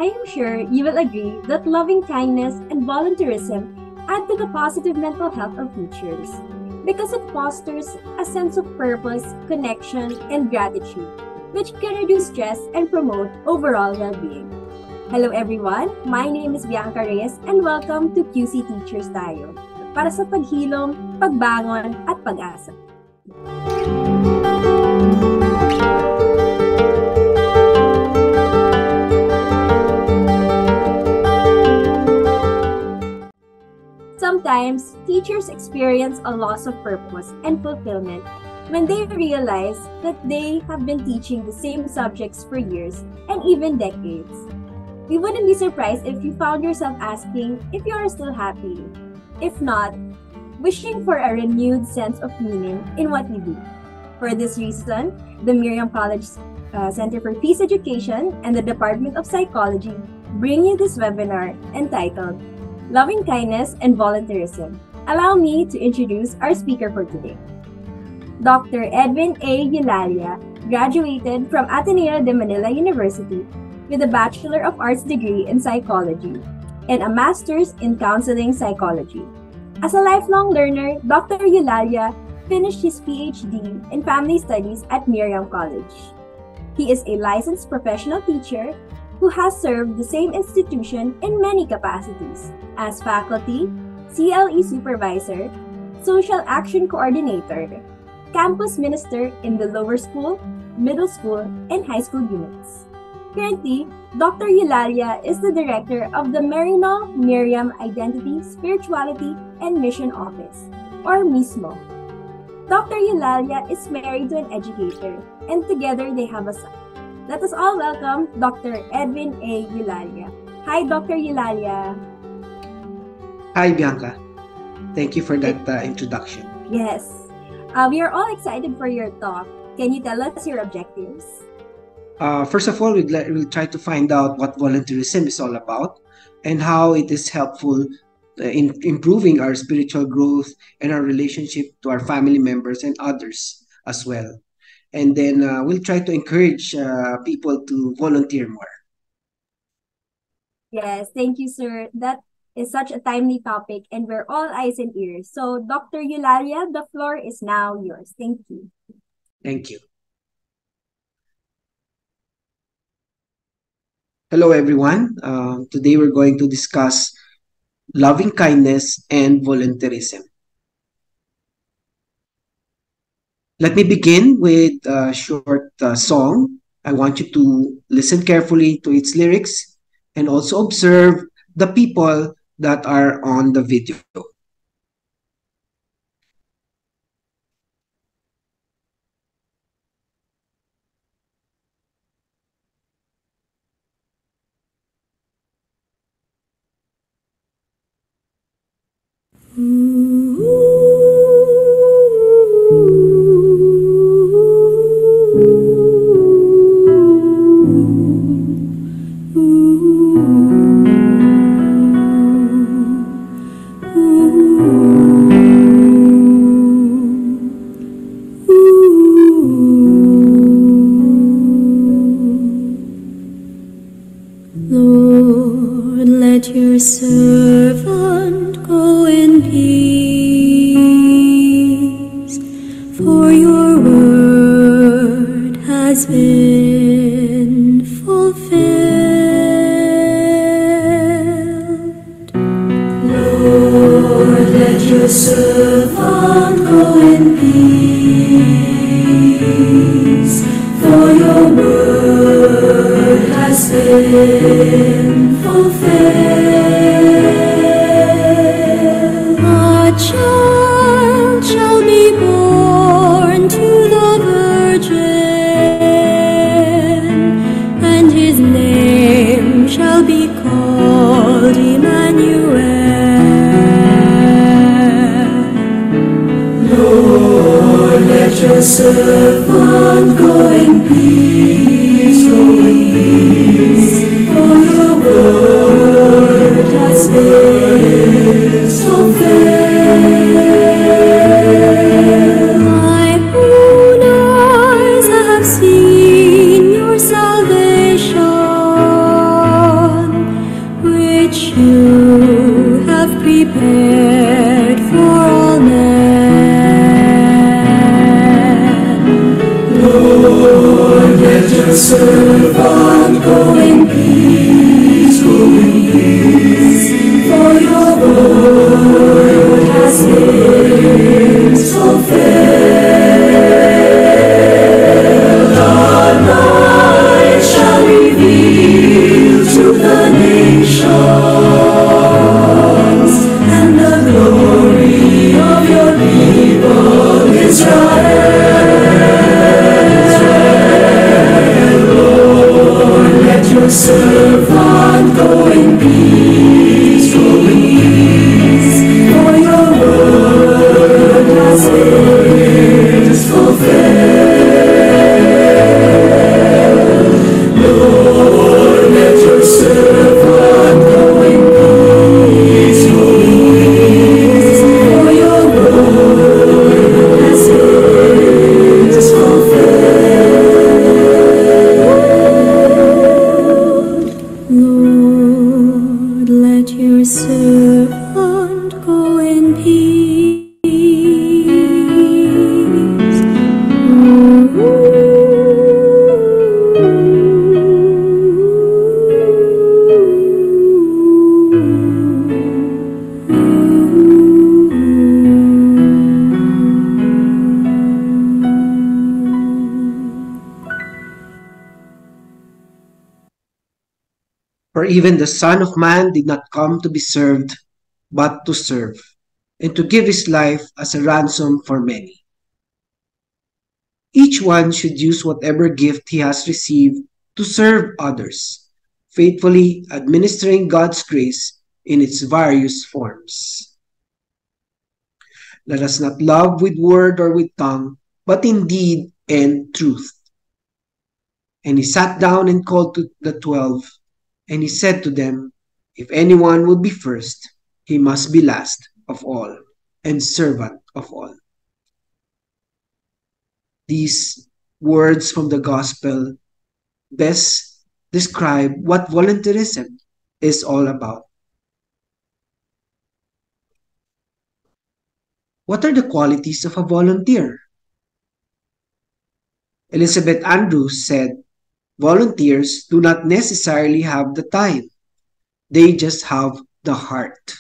I am sure you will agree that loving kindness and volunteerism add to the positive mental health of teachers because it fosters a sense of purpose, connection, and gratitude, which can reduce stress and promote overall well-being. Hello everyone, my name is Bianca Reyes and welcome to QC Teachers Tayo para sa paghilom, pagbangon, at pag-asa. Sometimes, teachers experience a loss of purpose and fulfillment when they realize that they have been teaching the same subjects for years and even decades. We wouldn't be surprised if you found yourself asking if you are still happy. If not, wishing for a renewed sense of meaning in what we do. For this reason, the Miriam College Center for Peace Education and the Department of Psychology bring you this webinar entitled Loving Kindness and Volunteerism. Allow me to introduce our speaker for today. Dr. Edwin Eulalia graduated from Ateneo de Manila University with a Bachelor of Arts degree in Psychology and a Master's in Counseling Psychology. As a lifelong learner, Dr. Eulalia finished his PhD in Family Studies at Miriam College. He is a licensed professional teacher who has served the same institution in many capacities as faculty, CLE supervisor, social action coordinator, campus minister in the lower school, middle school, and high school units. Currently, Dr. Eulalia is the director of the Marino Miriam Identity, Spirituality, and Mission Office, or MISMO. Dr. Eulalia is married to an educator, and together they have a son. Let us all welcome Dr. Edwin A. Eulalia. Hi, Dr. Eulalia. Hi, Bianca. Thank you for that introduction. Yes. We are all excited for your talk. Can you tell us your objectives? First of all, we'll try to find out what volunteerism is all about and how it is helpful in improving our spiritual growth and our relationship to our family members and others as well. And then we'll try to encourage people to volunteer more. Yes, thank you, sir. That is such a timely topic and we're all eyes and ears. So, Dr. Eulalia, the floor is now yours. Thank you. Thank you. Hello, everyone. Today we're going to discuss loving kindness and volunteerism. Let me begin with a short song. I want you to listen carefully to its lyrics and also observe the people that are on the video. Lord, let your servant go in peace, for your word has been fulfilled. Lord, let your servant go in peace, for your word has been fulfilled. A child shall be born to the Virgin, and his name shall be called Emmanuel. Lord, let your servant go in peace, for your word has been fulfilled. My own eyes have seen your salvation, you have prepared for all men. Lord, let your servant go in peace, for your word has been fulfilled. Our light shall reveal to the nations and the glory of your people Israel. Lord, let your servant go in peace, for your word has been fulfilled. Lord, let your servant go in peace, for your word has been fulfilled. Lord, let your servant go in peace. For even the Son of Man did not come to be served, but to serve, and to give his life as a ransom for many. Each one should use whatever gift he has received to serve others, faithfully administering God's grace in its various forms. Let us not love with word or with tongue, but in deed and truth. And he sat down and called to the 12, and he said to them, if anyone would be first, he must be last of all and servant of all. These words from the gospel best describe what volunteerism is all about. What are the qualities of a volunteer? Elizabeth Andrews said, volunteers do not necessarily have the time. They just have the heart.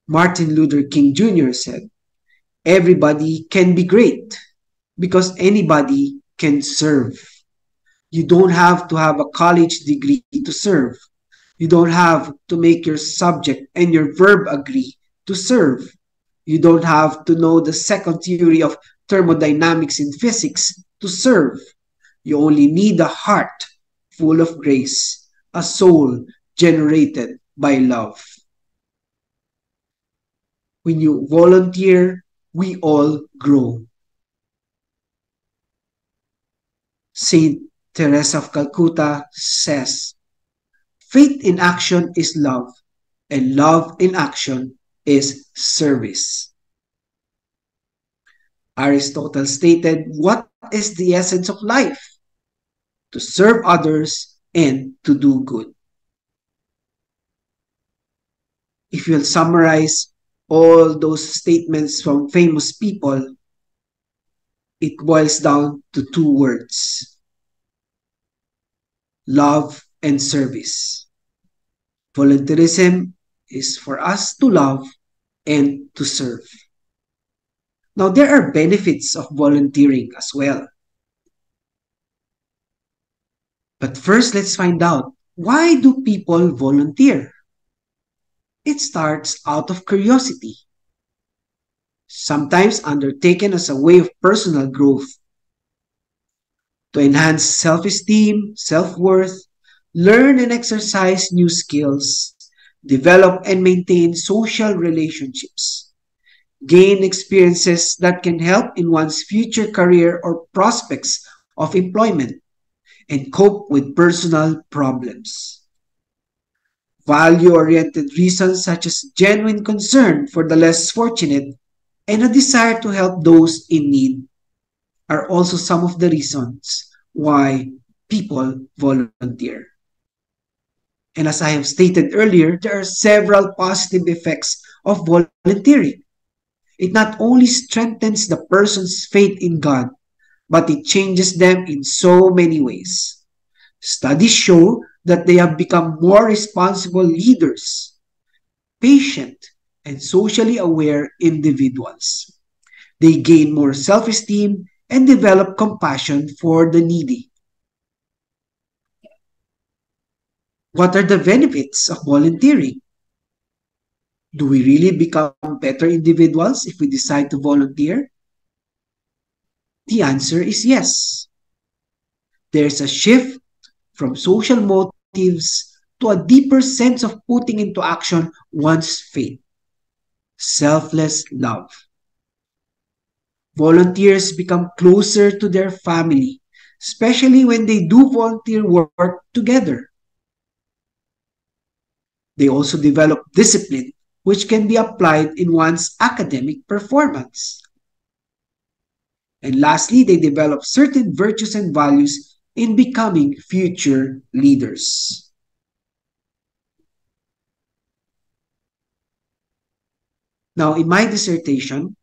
Martin Luther King Jr. said, everybody can be great because anybody can serve. You don't have to have a college degree to serve. You don't have to make your subject and your verb agree to serve. You don't have to know the second theory of thermodynamics in physics to serve. You only need a heart full of grace, a soul generated by love. When you volunteer, we all grow. Saint Teresa of Calcutta says, faith in action is love, and love in action is service. Aristotle stated, what is the essence of life? To serve others and to do good. If you'll summarize all those statements from famous people, it boils down to two words: love and service. Volunteerism is for us to love and to serve. Now, there are benefits of volunteering as well. But first, let's find out, why do people volunteer? It starts out of curiosity, sometimes undertaken as a way of personal growth, to enhance self-esteem, self-worth, learn and exercise new skills, develop and maintain social relationships, gain experiences that can help in one's future career or prospects of employment, and cope with personal problems. Value-oriented reasons such as genuine concern for the less fortunate and a desire to help those in need are also some of the reasons why people volunteer. And as I have stated earlier, there are several positive effects of volunteering. It not only strengthens the person's faith in God, but it changes them in so many ways. Studies show that they have become more responsible leaders, patient, and socially aware individuals. They gain more self-esteem and develop compassion for the needy. What are the benefits of volunteering? Do we really become better individuals if we decide to volunteer? The answer is yes. There's a shift from social motives to a deeper sense of putting into action one's faith. Selfless love. Volunteers become closer to their family, especially when they do volunteer work together. They also develop discipline, which can be applied in one's academic performance. And lastly, they develop certain virtues and values in becoming future leaders. Now, in my dissertation,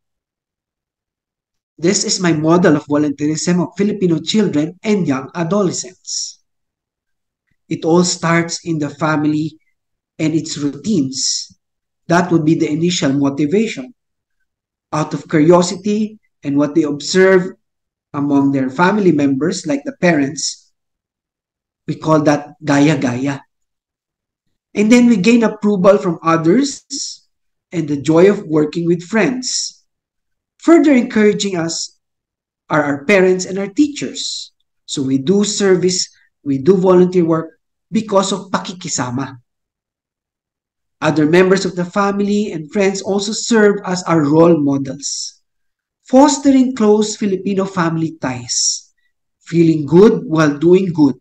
this is my model of volunteerism of Filipino children and young adolescents. It all starts in the family and its routines. That would be the initial motivation. Out of curiosity and what they observe among their family members, like the parents, we call that gaya-gaya. And then we gain approval from others and the joy of working with friends. Further encouraging us are our parents and our teachers. So we do service, we do volunteer work because of pakikisama. Other members of the family and friends also serve as our role models, fostering close Filipino family ties, feeling good while doing good.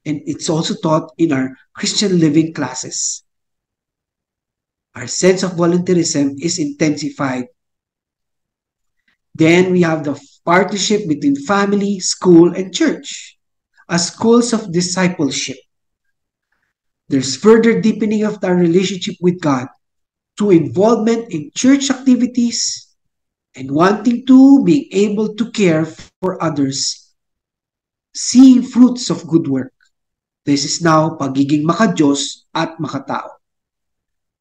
And it's also taught in our Christian living classes. Our sense of volunteerism is intensified. Then we have the partnership between family, school, and church as schools of discipleship. There's further deepening of our relationship with God through involvement in church activities and wanting to being able to care for others, seeing fruits of good work. This is now pagiging makadiyos at makatao.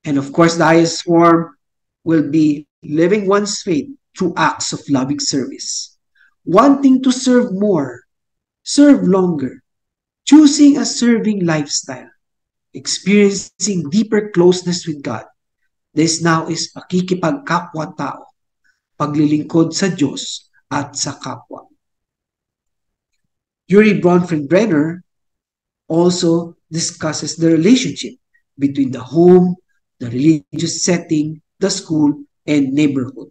And of course, the highest form will be living one's faith through acts of loving service, wanting to serve more, serve longer, choosing a serving lifestyle, experiencing deeper closeness with God. This now is pakikipagkapwa-tao, paglilingkod sa Diyos at sa kapwa. Yuri Bronfenbrenner also discusses the relationship between the home, the religious setting, the school, and neighborhood.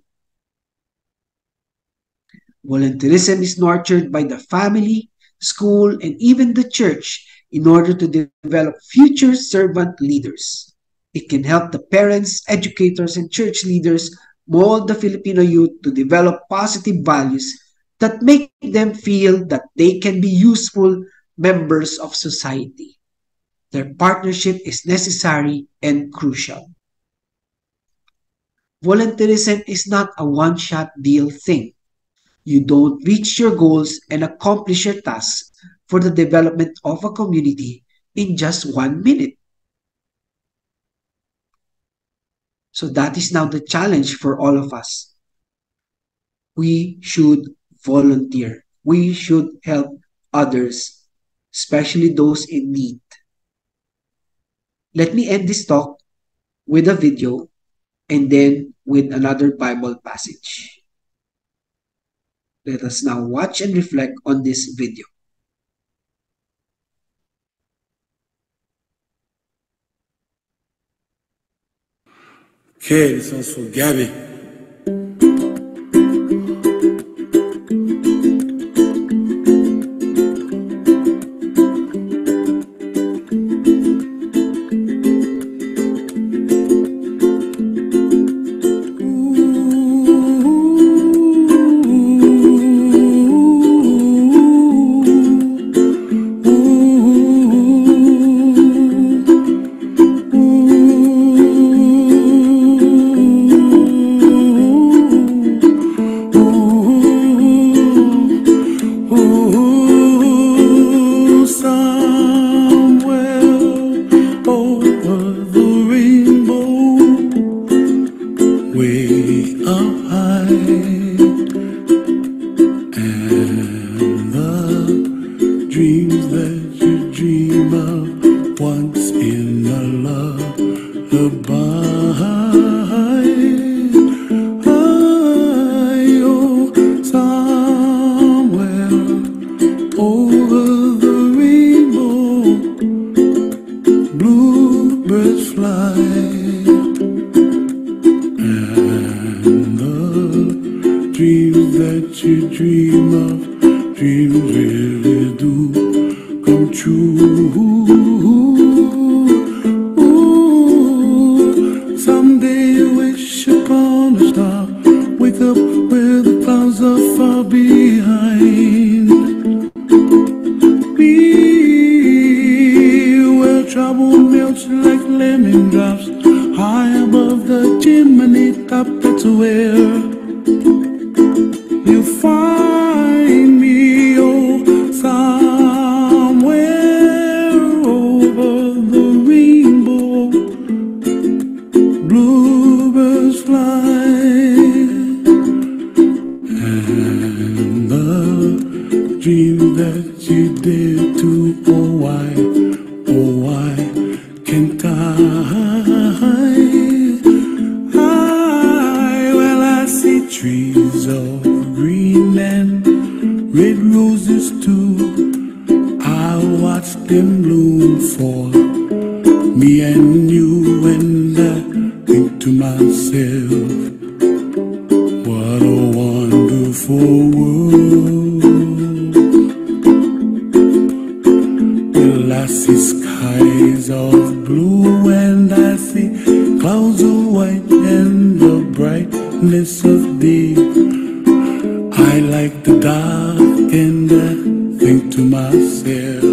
Volunteerism is nurtured by the family, school, and even the church in order to develop future servant leaders. It can help the parents, educators, and church leaders mold the Filipino youth to develop positive values that make them feel that they can be useful members of society. Their partnership is necessary and crucial. Volunteerism is not a one-shot deal thing. You don't reach your goals and accomplish your tasks for the development of a community in just 1 minute. So that is now the challenge for all of us. We should volunteer. We should help others, especially those in need. Let me end this talk with a video and then with another Bible passage. Let us now watch and reflect on this video. Okay, this one's for Gabby. dreams that you dream of once in a lullaby. Oh, somewhere over the rainbow, bluebirds fly, and the dreams that you dream of, dreams really do come true. Ooh, someday you wish upon a star, wake up where the clouds are far behind. Be where trouble melts like lemon drops, high above the chimney top. That's where you find me, oh, somewhere over the rainbow, bluebirds fly, and the dream that you dare to, oh why can't I? Well, I see trees of green and red roses too. I watch them bloom for me and you, and I think to myself, what a wonderful world. Well, I see skies of blue and I see clouds of white and the brightness of day. I like the dark and I think to myself,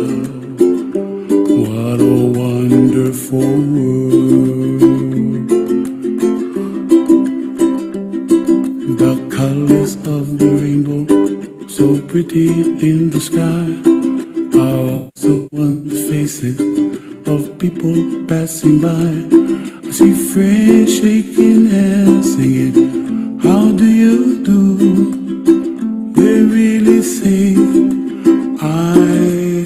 what a wonderful world. The colors of the rainbow, so pretty in the sky, are also on the faces of people passing by. I see friends shaking hands, singing, how do you do? They really say, I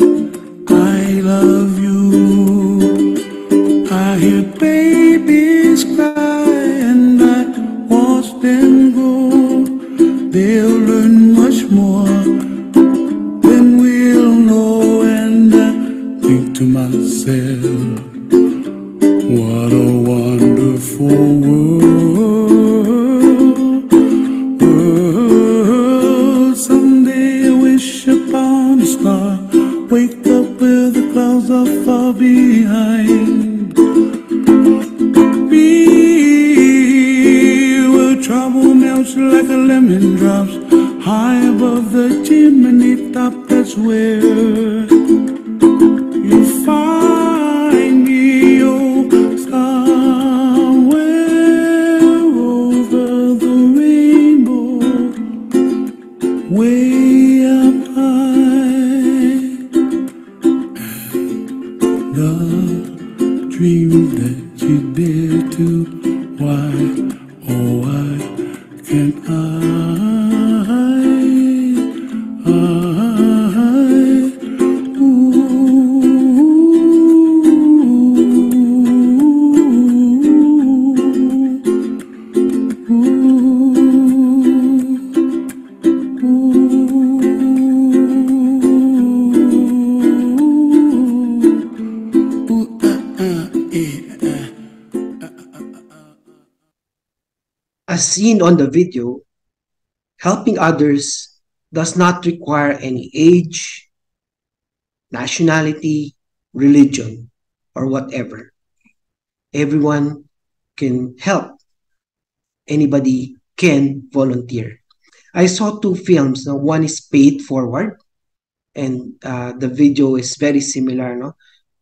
love you. I hear babies cry and I watch them grow. They'll learn much more than we'll know, and I think to myself, what a wonderful world. Someday I wish upon a star, wake up where the clouds are far behind. Be where trouble melts like a lemon drops, high above the chimney top. That's where you find me, oh, somewhere over the rainbow, way up high. The dream that you dare to, why, oh why can't I? As seen on the video, helping others does not require any age, nationality, religion, or whatever. Everyone can help. Anybody can volunteer. I saw two films. One is Paid Forward, and the video is very similar, no?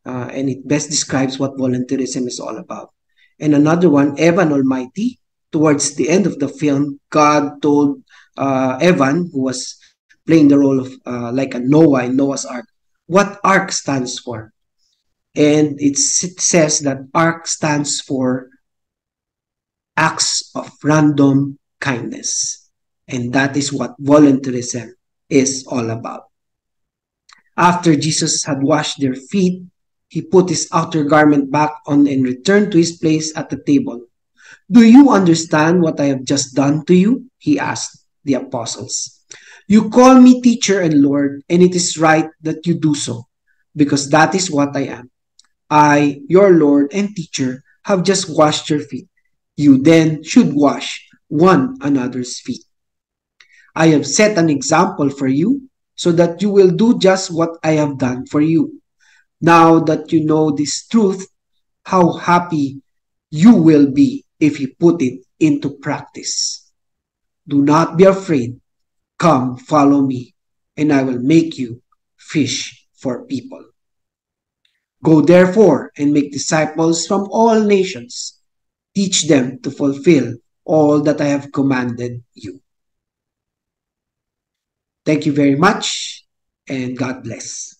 And it best describes what volunteerism is all about. And another one, Evan Almighty. Towards the end of the film, God told Evan, who was playing the role of like a Noah in Noah's Ark, what ARK stands for. And it says that ARK stands for acts of random kindness. And that is what volunteerism is all about. After Jesus had washed their feet, he put his outer garment back on and returned to his place at the table. Do you understand what I have just done to you? He asked the apostles. You call me teacher and Lord, and it is right that you do so, because that is what I am. I, your Lord and teacher, have just washed your feet. You then should wash one another's feet. I have set an example for you so that you will do just what I have done for you. Now that you know this truth, how happy you will be if you put it into practice. Do not be afraid. Come, follow me, and I will make you fish for people. Go therefore and make disciples from all nations. Teach them to fulfill all that I have commanded you. Thank you very much, and God bless.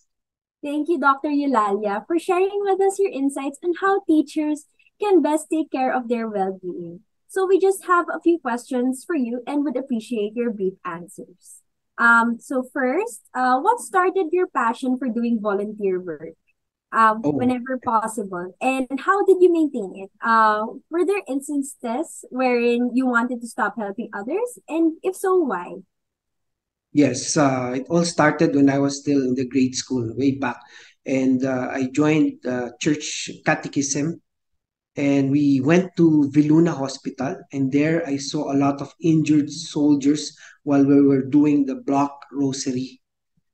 Thank you, Dr. Eulalia, for sharing with us your insights on how teachers can best take care of their well-being. So we just have a few questions for you and would appreciate your brief answers. So first, what started your passion for doing volunteer work? Oh, Whenever possible, and how did you maintain it? Were there instances wherein you wanted to stop helping others, and if so, why? yes, it all started when I was still in the grade school, way back. And I joined church catechism, and we went to Viluna Hospital, and there I saw a lot of injured soldiers while we were doing the block rosary,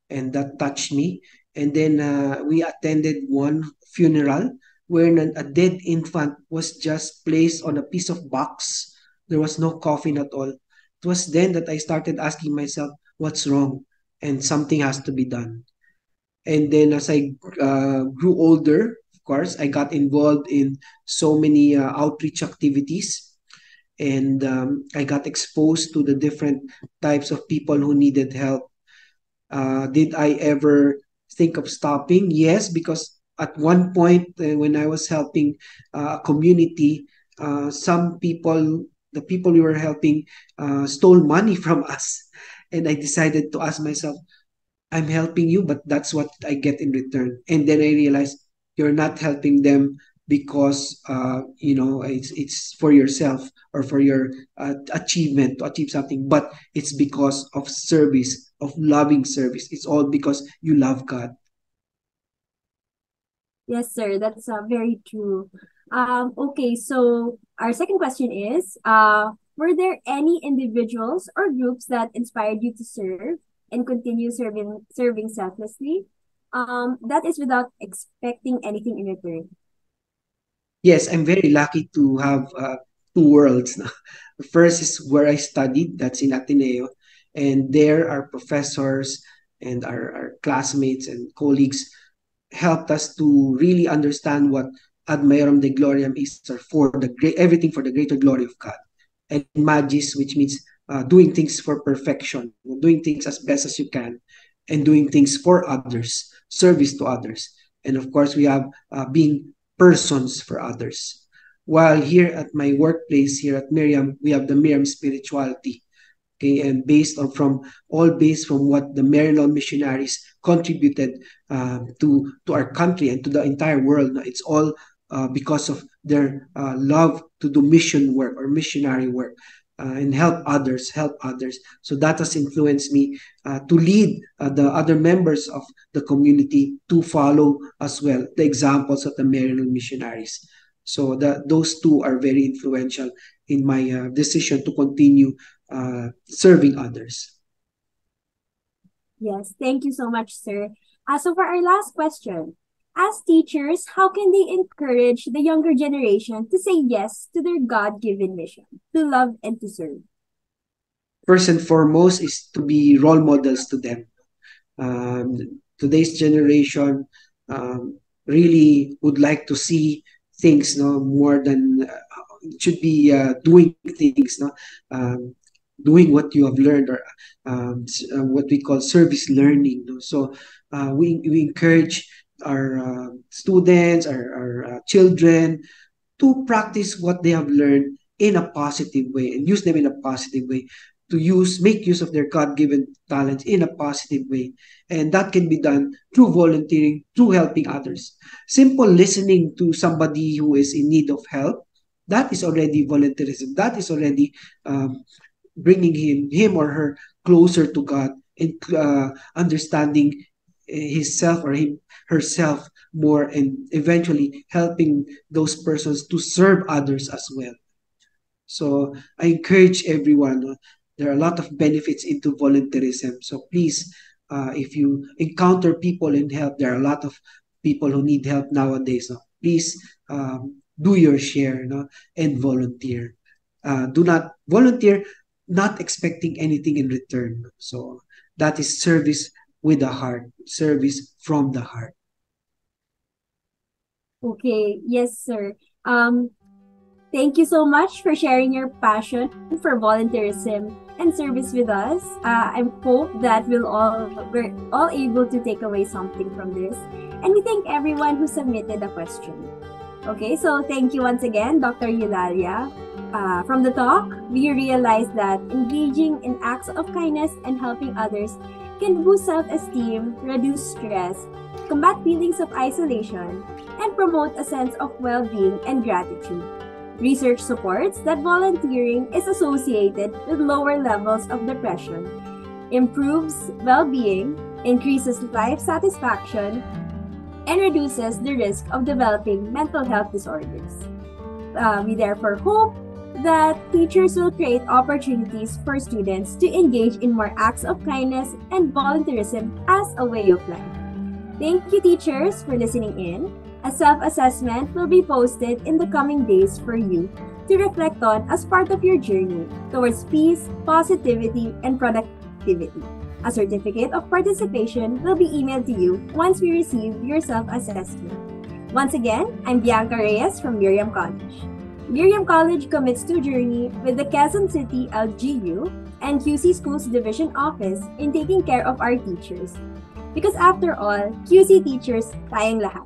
and that touched me. And then we attended one funeral where a dead infant was just placed on a piece of box. There was no coffin at all. It was then that I started asking myself, what's wrong? And something has to be done. And then as I grew older, of course, I got involved in so many outreach activities, and I got exposed to the different types of people who needed help. Did I ever think of stopping? Yes, because at one point when I was helping a community, some people, the people we were helping, stole money from us. And I decided to ask myself, I'm helping you, but that's what I get in return. And then I realized you're not helping them because it's for yourself or for your achievement to achieve something, but it's because of service, of loving service. It's all because you love God. Yes, sir, that's very true. Okay, so our second question is, were there any individuals or groups that inspired you to serve and continue serving selflessly? That is without expecting anything in return. Yes, I'm very lucky to have two worlds. The first is where I studied, that's in Ateneo, and there our professors and our classmates and colleagues helped us to really understand what ad maiorem de gloriam is, or for the great everything for the greater glory of God, and magis, which means doing things for perfection, doing things as best as you can, and doing things for others, service to others, and of course we have being persons for others. While here at my workplace here at Miriam, we have the Miriam spirituality. Okay, and based from what the Maryland missionaries contributed to our country and to the entire world. No, it's all because of their love to do mission work or missionary work. And help others. So that has influenced me to lead the other members of the community to follow as well the examples of the Maryland missionaries. So those two are very influential in my decision to continue serving others. Yes, thank you so much, sir. So for our last question, as teachers, how can they encourage the younger generation to say yes to their God-given mission, to love and to serve? First and foremost is to be role models to them. Today's generation really would like to see things, no, more than should be doing things, no, doing what you have learned, or what we call service learning. No? So we encourage our students, our children to practice what they have learned in a positive way and use them in a positive way. make use of their God-given talents in a positive way. And that can be done through volunteering, through helping others. Simple listening to somebody who is in need of help, that is already volunteerism. That is already bringing him or her closer to God and understanding himself or herself more, and eventually helping those persons to serve others as well. So I encourage everyone. There are a lot of benefits into volunteerism. So please, if you encounter people in help, there are a lot of people who need help nowadays. No? Please do your share, no? And volunteer. Do not volunteer, not expecting anything in return. So that is service with the heart, service from the heart. Okay, yes, sir. Thank you so much for sharing your passion for volunteerism and service with us. I hope that we're all able to take away something from this. And we thank everyone who submitted a question. Okay, so thank you once again, Dr. Eulalia. From the talk, we realized that engaging in acts of kindness and helping others can boost self-esteem, reduce stress, combat feelings of isolation, and promote a sense of well-being and gratitude. Research supports that volunteering is associated with lower levels of depression, improves well-being, increases life satisfaction, and reduces the risk of developing mental health disorders. We therefore hope that teachers will create opportunities for students to engage in more acts of kindness and volunteerism as a way of life. Thank you, teachers, for listening in. A self-assessment will be posted in the coming days for you to reflect on as part of your journey towards peace, positivity, and productivity. A certificate of participation will be emailed to you once we receive your self-assessment. Once again, I'm Bianca Reyes from Miriam College. Miriam College commits to journey with the Quezon City LGU and QC Schools Division Office in taking care of our teachers. Because after all, QC teachers, tayong lahat.